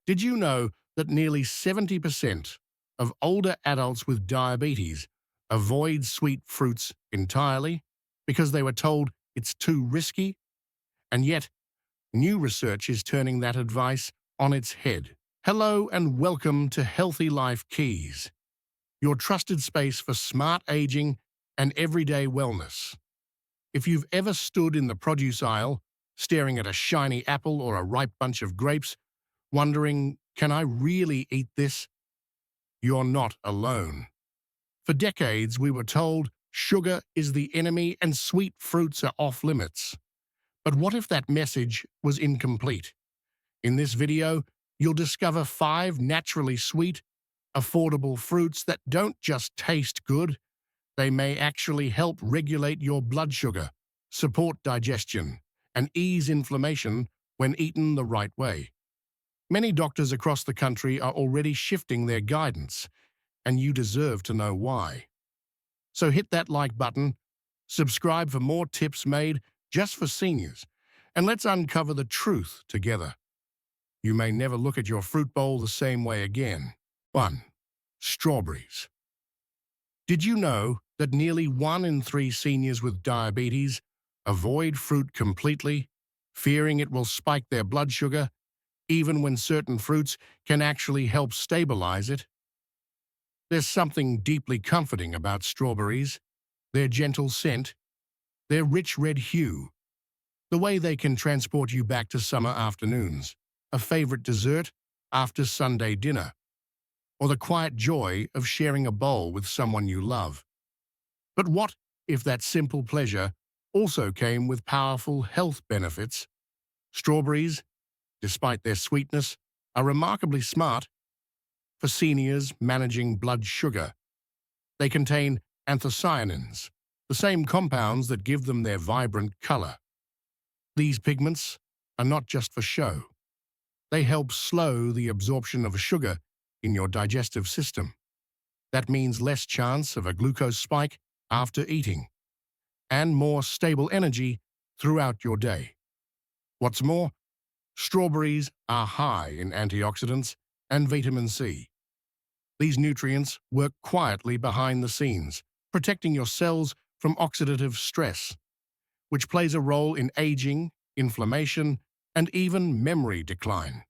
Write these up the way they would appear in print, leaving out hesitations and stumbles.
Did you know that nearly 70% of older adults with diabetes avoid sweet fruits entirely because they were told it's too risky? And yet, new research is turning that advice on its head. Hello and welcome to Healthy Life Keys, your trusted space for smart aging and everyday wellness. If you've ever stood in the produce aisle, staring at a shiny apple or a ripe bunch of grapes, wondering, can I really eat this? You're not alone. For decades, we were told sugar is the enemy and sweet fruits are off limits. But what if that message was incomplete? In this video, you'll discover 5 naturally sweet, affordable fruits that don't just taste good, they may actually help regulate your blood sugar, support digestion, and ease inflammation when eaten the right way. Many doctors across the country are already shifting their guidance, and you deserve to know why. So hit that like button, subscribe for more tips made just for seniors, and let's uncover the truth together. You may never look at your fruit bowl the same way again. 1. Strawberries. Did you know that nearly 1 in 3 seniors with diabetes avoid fruit completely, fearing it will spike their blood sugar, even when certain fruits can actually help stabilize it? There's something deeply comforting about strawberries: their gentle scent, their rich red hue, the way they can transport you back to summer afternoons, a favorite dessert after Sunday dinner, or the quiet joy of sharing a bowl with someone you love. But what if that simple pleasure also came with powerful health benefits? Strawberries, despite their sweetness, are remarkably smart for seniors managing blood sugar. They contain anthocyanins, the same compounds that give them their vibrant color. These pigments are not just for show. They help slow the absorption of sugar in your digestive system. That means less chance of a glucose spike after eating, and more stable energy throughout your day. What's more, strawberries are high in antioxidants and vitamin C. These nutrients work quietly behind the scenes, protecting your cells from oxidative stress, which plays a role in aging, inflammation, and even memory decline.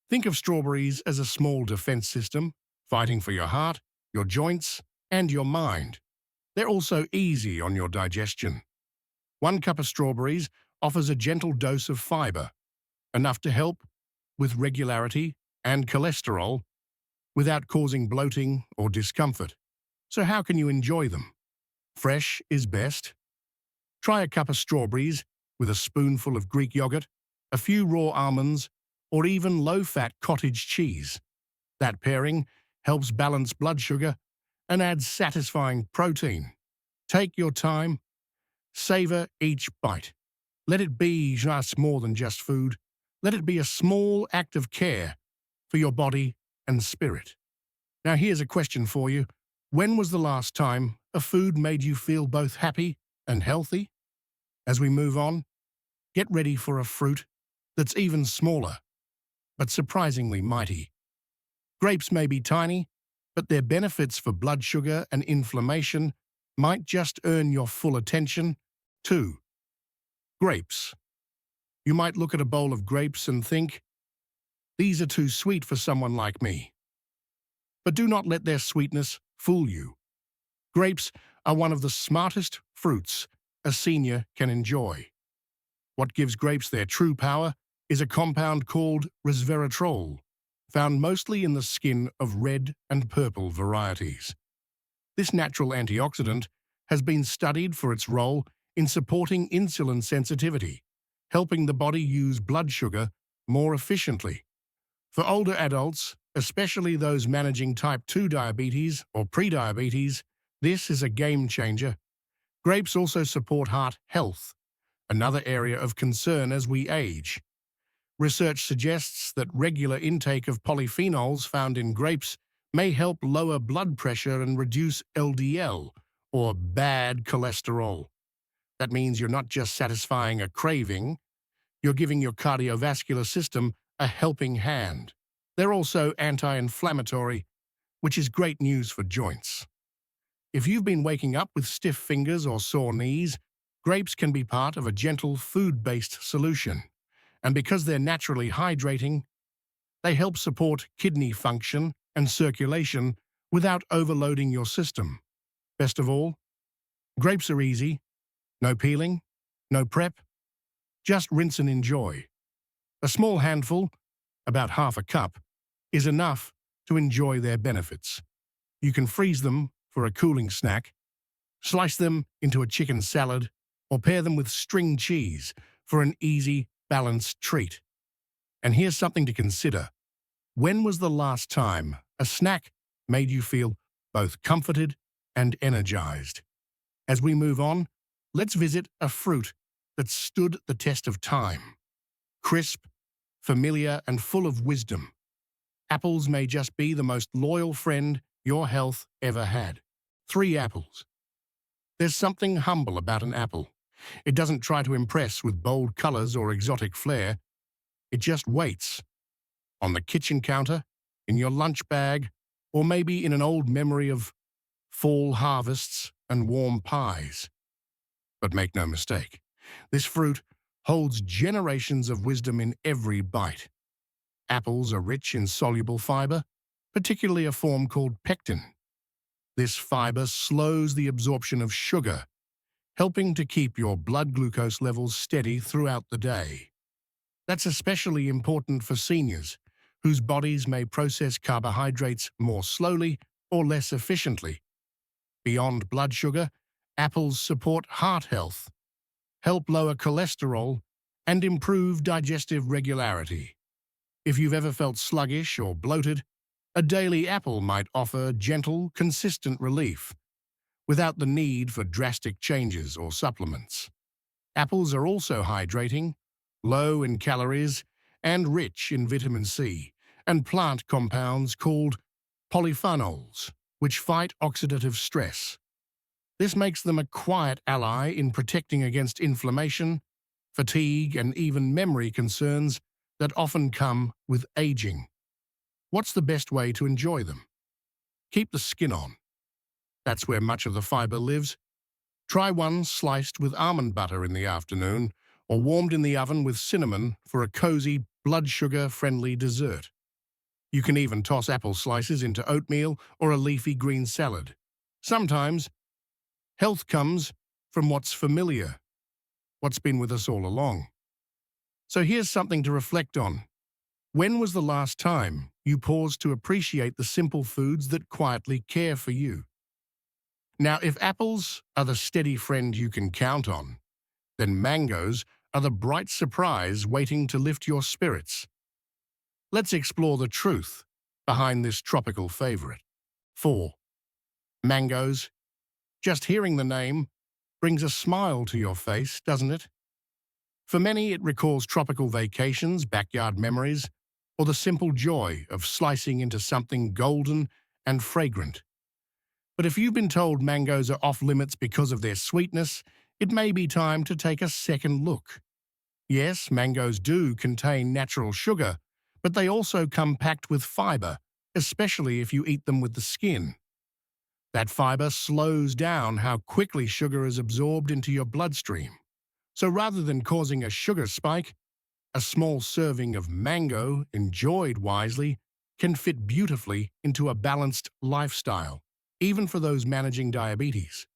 Think of strawberries as a small defense system, fighting for your heart, your joints, and your mind. They're also easy on your digestion. 1 cup of strawberries offers a gentle dose of fiber, enough to help with regularity and cholesterol without causing bloating or discomfort. So how can you enjoy them? Fresh is best. Try a cup of strawberries with a spoonful of Greek yogurt, a few raw almonds, or even low-fat cottage cheese. That pairing helps balance blood sugar and adds satisfying protein. Take your time. Savor each bite. Let it be just more than just food. Let it be a small act of care for your body and spirit. Now here's a question for you. When was the last time a food made you feel both happy and healthy? As we move on, get ready for a fruit that's even smaller, but surprisingly mighty. Grapes may be tiny, but their benefits for blood sugar and inflammation might just earn your full attention. 2. Grapes. You might look at a bowl of grapes and think, these are too sweet for someone like me. But do not let their sweetness fool you. Grapes are one of the smartest fruits a senior can enjoy. What gives grapes their true power is a compound called resveratrol, found mostly in the skin of red and purple varieties. This natural antioxidant has been studied for its role in supporting insulin sensitivity, helping the body use blood sugar more efficiently. For older adults, especially those managing type 2 diabetes or prediabetes, this is a game changer. Grapes also support heart health, another area of concern as we age. Research suggests that regular intake of polyphenols found in grapes may help lower blood pressure and reduce LDL, or bad cholesterol. That means you're not just satisfying a craving, you're giving your cardiovascular system a helping hand. They're also anti-inflammatory, which is great news for joints. If you've been waking up with stiff fingers or sore knees, grapes can be part of a gentle food-based solution. And because they're naturally hydrating, they help support kidney function and circulation without overloading your system. Best of all, grapes are easy, no peeling, no prep, just rinse and enjoy. A small handful, about half a cup, is enough to enjoy their benefits. You can freeze them for a cooling snack, slice them into a chicken salad, or pair them with string cheese for an easy, balanced treat. And here's something to consider. When was the last time a snack made you feel both comforted and energized? As we move on, let's visit a fruit that stood the test of time. Crisp, familiar, and full of wisdom. Apples may just be the most loyal friend your health ever had. 3 apples. There's something humble about an apple. It doesn't try to impress with bold colors or exotic flair. It just waits. On the kitchen counter, in your lunch bag, or maybe in an old memory of fall harvests and warm pies. But make no mistake, this fruit holds generations of wisdom in every bite. Apples are rich in soluble fiber, particularly a form called pectin. This fiber slows the absorption of sugar, helping to keep your blood glucose levels steady throughout the day. That's especially important for seniors, whose bodies may process carbohydrates more slowly or less efficiently. Beyond blood sugar, apples support heart health, help lower cholesterol, and improve digestive regularity. If you've ever felt sluggish or bloated, a daily apple might offer gentle, consistent relief, without the need for drastic changes or supplements. Apples are also hydrating, low in calories, and rich in vitamin C and plant compounds called polyphenols, which fight oxidative stress. This makes them a quiet ally in protecting against inflammation, fatigue, and even memory concerns that often come with aging. What's the best way to enjoy them? Keep the skin on. That's where much of the fiber lives. Try one sliced with almond butter in the afternoon, or warmed in the oven with cinnamon for a cozy, blood sugar-friendly dessert. You can even toss apple slices into oatmeal or a leafy green salad. Sometimes, health comes from what's familiar, what's been with us all along. So here's something to reflect on. When was the last time you paused to appreciate the simple foods that quietly care for you? Now, if apples are the steady friend you can count on, then mangoes are the bright surprise waiting to lift your spirits. Let's explore the truth behind this tropical favorite. 4. Mangoes. Just hearing the name brings a smile to your face, doesn't it? For many, it recalls tropical vacations, backyard memories, or the simple joy of slicing into something golden and fragrant. But if you've been told mangoes are off-limits because of their sweetness, it may be time to take a second look. Yes, mangoes do contain natural sugar, but they also come packed with fiber, especially if you eat them with the skin. That fiber slows down how quickly sugar is absorbed into your bloodstream. So rather than causing a sugar spike, a small serving of mango, enjoyed wisely, can fit beautifully into a balanced lifestyle, even for those managing diabetes.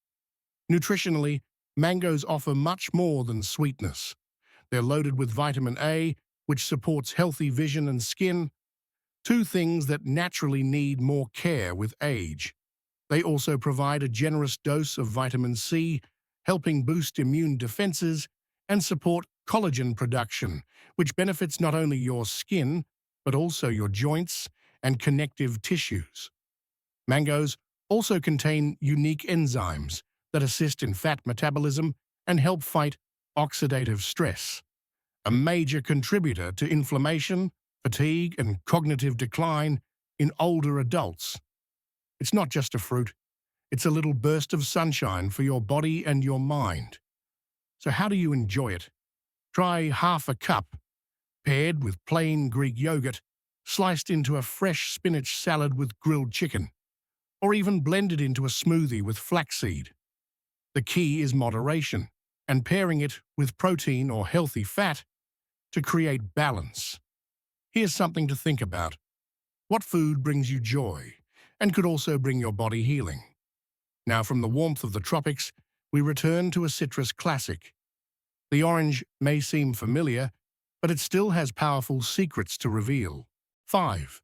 Nutritionally, mangoes offer much more than sweetness. They're loaded with vitamin A, which supports healthy vision and skin, 2 things that naturally need more care with age. They also provide a generous dose of vitamin C, helping boost immune defenses and support collagen production, which benefits not only your skin, but also your joints and connective tissues. Mangoes also contain unique enzymes that assist in fat metabolism and help fight oxidative stress, a major contributor to inflammation, fatigue, and cognitive decline in older adults. It's not just a fruit, it's a little burst of sunshine for your body and your mind. So how do you enjoy it? Try half a cup, paired with plain Greek yogurt, sliced into a fresh spinach salad with grilled chicken, or even blended into a smoothie with flaxseed. The key is moderation and pairing it with protein or healthy fat to create balance. Here's something to think about. What food brings you joy and could also bring your body healing? Now, from the warmth of the tropics, we return to a citrus classic. The orange may seem familiar, but it still has powerful secrets to reveal. 5.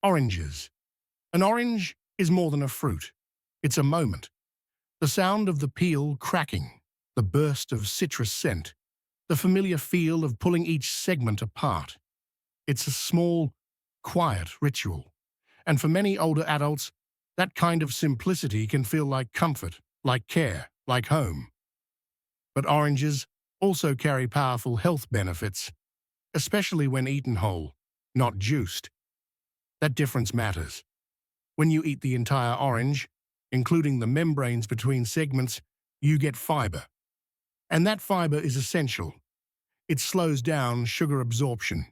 Oranges. An orange is more than a fruit. It's a moment. The sound of the peel cracking, the burst of citrus scent, the familiar feel of pulling each segment apart. It's a small, quiet ritual. And for many older adults, that kind of simplicity can feel like comfort, like care, like home. But oranges also carry powerful health benefits, especially when eaten whole, not juiced. That difference matters. When you eat the entire orange, including the membranes between segments, you get fiber. And that fiber is essential. It slows down sugar absorption,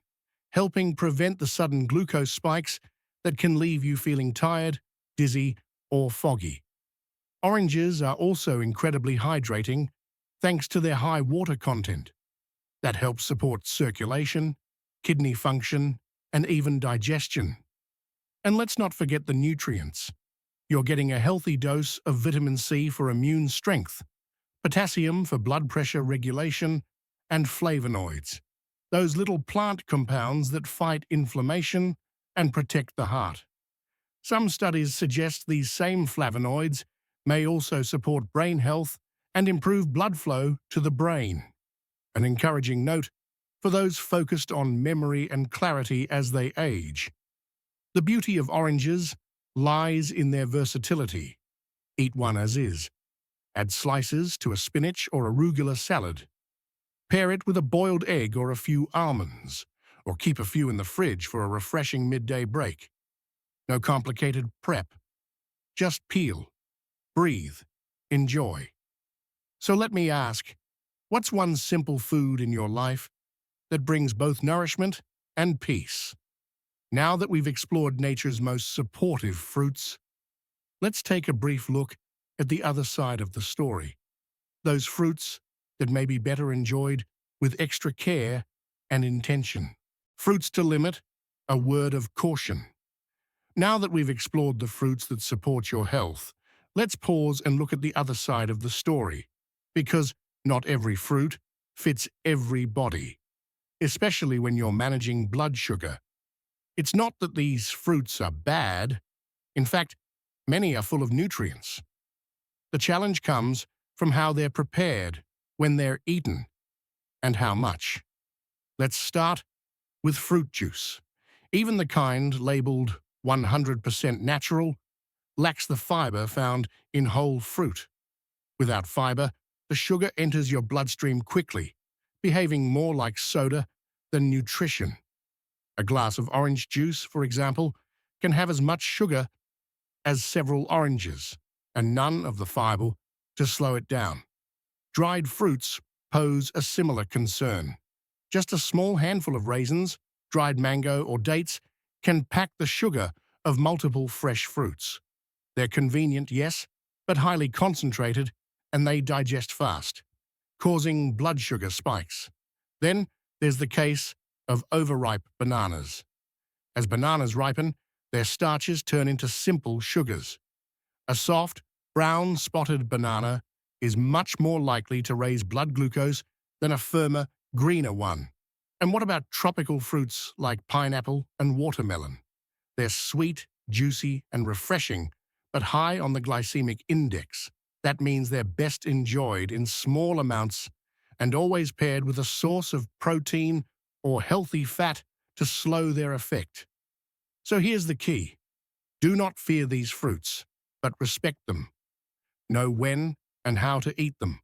helping prevent the sudden glucose spikes that can leave you feeling tired, dizzy, or foggy. Oranges are also incredibly hydrating thanks to their high water content. That helps support circulation, kidney function, and even digestion. And let's not forget the nutrients. You're getting a healthy dose of vitamin C for immune strength, potassium for blood pressure regulation, and flavonoids, those little plant compounds that fight inflammation and protect the heart. Some studies suggest these same flavonoids may also support brain health and improve blood flow to the brain. An encouraging note for those focused on memory and clarity as they age. The beauty of oranges lies in their versatility. Eat one as is. Add slices to a spinach or arugula salad. Pair it with a boiled egg or a few almonds, or keep a few in the fridge for a refreshing midday break. No complicated prep. Just peel, breathe, enjoy. So let me ask, what's one simple food in your life that brings both nourishment and peace? Now that we've explored nature's most supportive fruits, let's take a brief look at the other side of the story. Those fruits that may be better enjoyed with extra care and intention. Fruits to limit, a word of caution. Now that we've explored the fruits that support your health, let's pause and look at the other side of the story. Because not every fruit fits every body, especially when you're managing blood sugar. It's not that these fruits are bad. In fact, many are full of nutrients. The challenge comes from how they're prepared, when they're eaten, and how much. Let's start with fruit juice. Even the kind labeled 100% natural lacks the fiber found in whole fruit. Without fiber, the sugar enters your bloodstream quickly, behaving more like soda than nutrition. A glass of orange juice, for example, can have as much sugar as several oranges, and none of the fiber to slow it down. Dried fruits pose a similar concern. Just a small handful of raisins, dried mango, or dates can pack the sugar of multiple fresh fruits. They're convenient, yes, but highly concentrated, and they digest fast, causing blood sugar spikes. Then there's the case of overripe bananas. As bananas ripen, their starches turn into simple sugars. A soft, brown spotted banana is much more likely to raise blood glucose than a firmer, greener one. And what about tropical fruits like pineapple and watermelon? They're sweet, juicy, and refreshing, but high on the glycemic index. That means they're best enjoyed in small amounts and always paired with a source of protein or healthy fat to slow their effect. So here's the key. Do not fear these fruits, but respect them. Know when and how to eat them.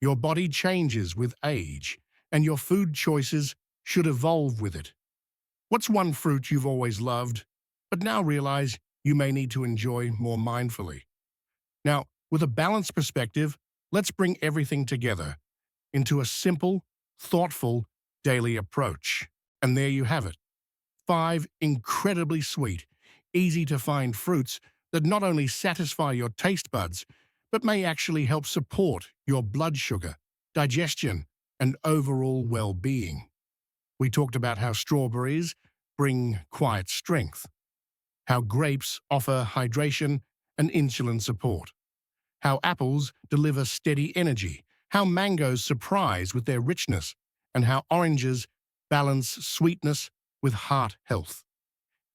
Your body changes with age, and your food choices should evolve with it. What's one fruit you've always loved, but now realize you may need to enjoy more mindfully? Now, with a balanced perspective, let's bring everything together into a simple, thoughtful, daily approach. And there you have it. 5 incredibly sweet, easy-to-find fruits that not only satisfy your taste buds, but may actually help support your blood sugar, digestion, and overall well-being. We talked about how strawberries bring quiet strength, how grapes offer hydration and insulin support, how apples deliver steady energy, how mangoes surprise with their richness, and how oranges balance sweetness with heart health.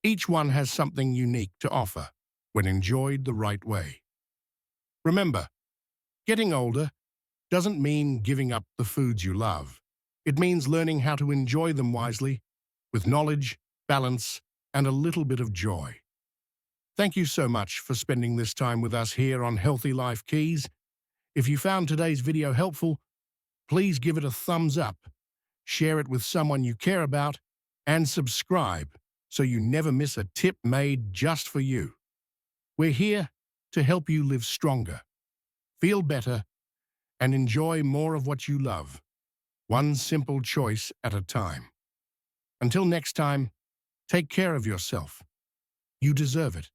Each one has something unique to offer when enjoyed the right way. Remember, getting older doesn't mean giving up the foods you love. It means learning how to enjoy them wisely, with knowledge, balance, and a little bit of joy. Thank you so much for spending this time with us here on Healthy Life Keys. If you found today's video helpful, please give it a thumbs up, share it with someone you care about, and subscribe so you never miss a tip made just for you. We're here to help you live stronger, feel better, and enjoy more of what you love, one simple choice at a time. Until next time, take care of yourself. You deserve it.